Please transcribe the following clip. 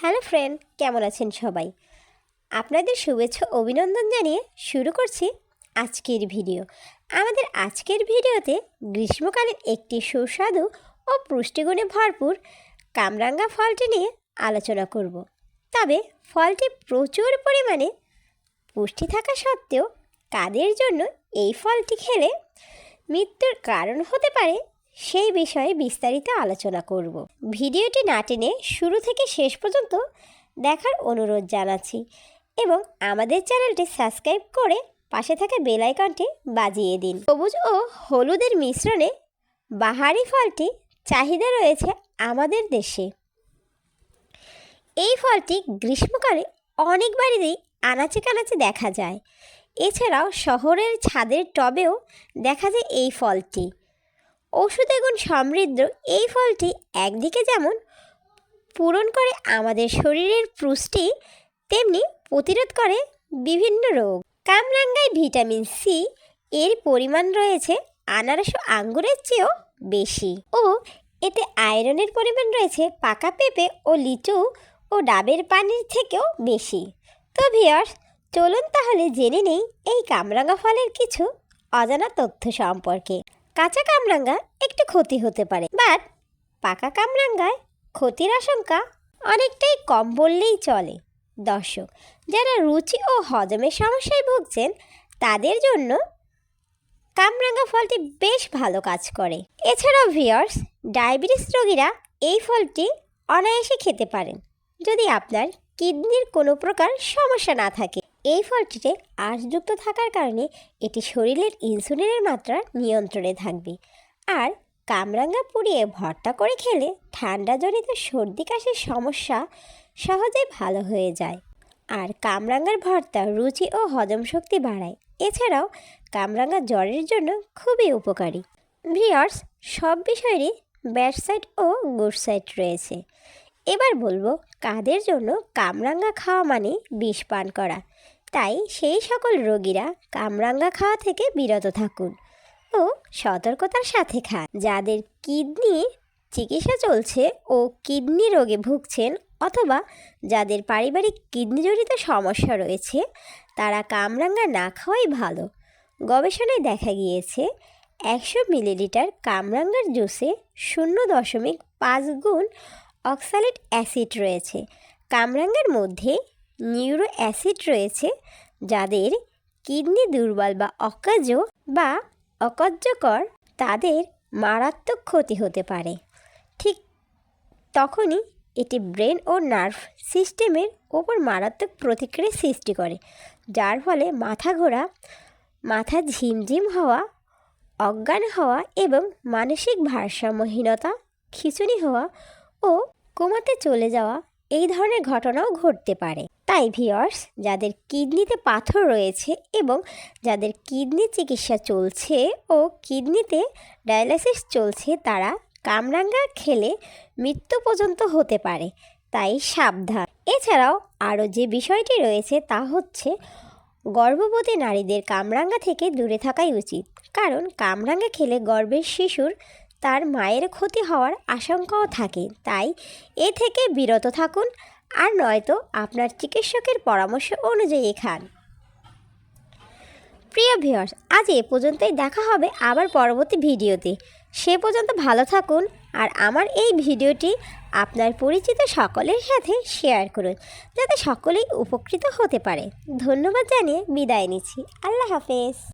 Hello friend, কেমন আছেন সবাই? আপনাদের শুভেচ্ছা অভিনন্দন জানিয়ে শুরু করছি আজকের ভিডিও। আমাদের আজকের ভিডিওতে গ্রীষ্মকালীন একটি সুস্বাদু ও পুষ্টিগুণে ভরপুর কামরাঙ্গা ফলটি নিয়ে আলোচনা করব। তবে ফলটি প্রচুর পরিমাণে পুষ্টি থাকা সত্ত্বেও কাদের জন্য এই ফলটি খেলে মৃত্যুর কারণ হতে পারে সেই বিষয়ে বিস্তারিত আলোচনা করব। ভিডিওটি না টেনে শুরু থেকে শেষ পর্যন্ত দেখার অনুরোধ জানাচ্ছি এবং আমাদের চ্যানেলটি সাবস্ক্রাইব করে পাশে থাকা বেল আইকনটি বাজিয়ে দিন। সবুজ ও হলুদের মিশ্রণে বাহারি ফলটি চাহিদা রয়েছে আমাদের দেশে। এই ফলটি গ্রীষ্মকালে অনেক বাড়িতেই আনাচে কানাচে দেখা যায়। এছাড়াও শহরের ছাদের টবেও দেখা যায় এই ফলটি। ঔষধি গুণ সমৃদ্ধ এই ফলটি একদিকে যেমন পূরণ করে আমাদের শরীরের পুষ্টি, তেমনি প্রতিরোধ করে বিভিন্ন রোগ। কামরাঙ্গায় ভিটামিন সি এর পরিমাণ রয়েছে আনারস ও আঙ্গুরের চেয়েও বেশি ও এতে আয়রনের পরিমাণ রয়েছে পাকা পেঁপে ও লিচু ও ডাবের পানির থেকেও বেশি। তো ভিউয়ার্স, চলুন তাহলে জেনে নেই এই কামরাঙ্গা ফলের কিছু অজানা তথ্য সম্পর্কে। কাঁচা কামরাঙ্গা একটু ক্ষতি হতে পারে, বাট পাকা কামরাঙ্গায় ক্ষতির আশঙ্কা অনেকটাই কম বললেই চলে। দর্শক, যারা রুচি ও হজমের সমস্যায় ভুগছেন তাদের জন্য কামরাঙ্গা ফলটি বেশ ভালো কাজ করে। এছাড়াও ভিউয়ার্স, ডায়াবেটিস রোগীরা এই ফলটি অনায়াসে খেতে পারেন যদি আপনার কিডনির কোনো প্রকার সমস্যা না থাকে। এই ফলটিতে আঁশযুক্ত থাকার কারণে এটি শরীরের ইনসুলিনের মাত্রা নিয়ন্ত্রণে থাকবে। আর কামরাঙ্গা পুড়িয়ে ভর্তা করে খেলে ঠান্ডাজনিত সর্দি কাশির সমস্যা সহজেই ভালো হয়ে যায়। আর কামরাঙ্গার ভর্তা রুচি ও হজম শক্তি বাড়ায়। এছাড়াও কামরাঙ্গা জ্বরের জন্য খুবই উপকারী। ভিউয়ার্স, সব বিষয়েরই ব্যাড সাইড ও গুড সাইড রয়েছে। এবার বলবো কাদের জন্য কামরাঙ্গা খাওয়া মানে বিষ পান করা। তাই সেই সকল রোগীরা কামরাঙ্গা খাওয়া থেকে বিরত থাকুন ও সতর্কতার সাথে খান। যাদের কিডনি চিকিৎসা চলছে ও কিডনি রোগে ভুগছেন অথবা যাদের পারিবারিক কিডনিজনিত সমস্যা রয়েছে তারা কামরাঙ্গা না খাওয়াই ভালো। গবেষণায় দেখা গিয়েছে 100 মিলিলিটার কামরাঙ্গার জুসে 0.5 গুণ অক্সালেট অ্যাসিড রয়েছে। কামরাঙ্গার মধ্যে নিউরো অ্যাসিড রয়েছে। যাদের কিডনি দুর্বল বা অকার্যকর তাদের মারাত্মক ক্ষতি হতে পারে। ঠিক তখনই এটি ব্রেন ও নার্ভ সিস্টেমের ওপর মারাত্মক প্রতিক্রিয়া সৃষ্টি করে, যার ফলে মাথা ঘোরা, মাথা ঝিমঝিম হওয়া, অজ্ঞান হওয়া এবং মানসিক ভারসাম্যহীনতা, খিঁচুনি হওয়া ও কোমাতে চলে যাওয়া এই ধরনের ঘটনাও ঘটতে পারে। তাই ভিউয়ার্স, যাদের কিডনিতে পাথর রয়েছে এবং যাদের কিডনি চিকিৎসা চলছে ও কিডনিতে ডায়ালাইসিস চলছে তারা কামরাঙ্গা খেলে মৃত্যু পর্যন্ত হতে পারে, তাই সাবধান। এছাড়াও আরও যে বিষয়টি রয়েছে তা হচ্ছে গর্ভবতী নারীদের কামরাঙ্গা থেকে দূরে থাকাই উচিত, কারণ কামরাঙ্গা খেলে গর্ভের শিশুর তার মায়ের ক্ষতি হওয়ার আশঙ্কাও থাকে। তাই এ থেকে বিরত থাকুন, আর নয়তো আপনার চিকিৎসকের পরামর্শ অনুযায়ী খান। প্রিয় ভিউয়ার্স, আজ এ পর্যন্তই। দেখা হবে আবার পরবর্তী ভিডিওতে। সে পর্যন্ত ভালো থাকুন আর আমার এই ভিডিওটি আপনার পরিচিত সকলের সাথে শেয়ার করুন যাতে সকলেই উপকৃত হতে পারে। ধন্যবাদ জানিয়ে বিদায় নিচ্ছি। আল্লাহ হাফেজ।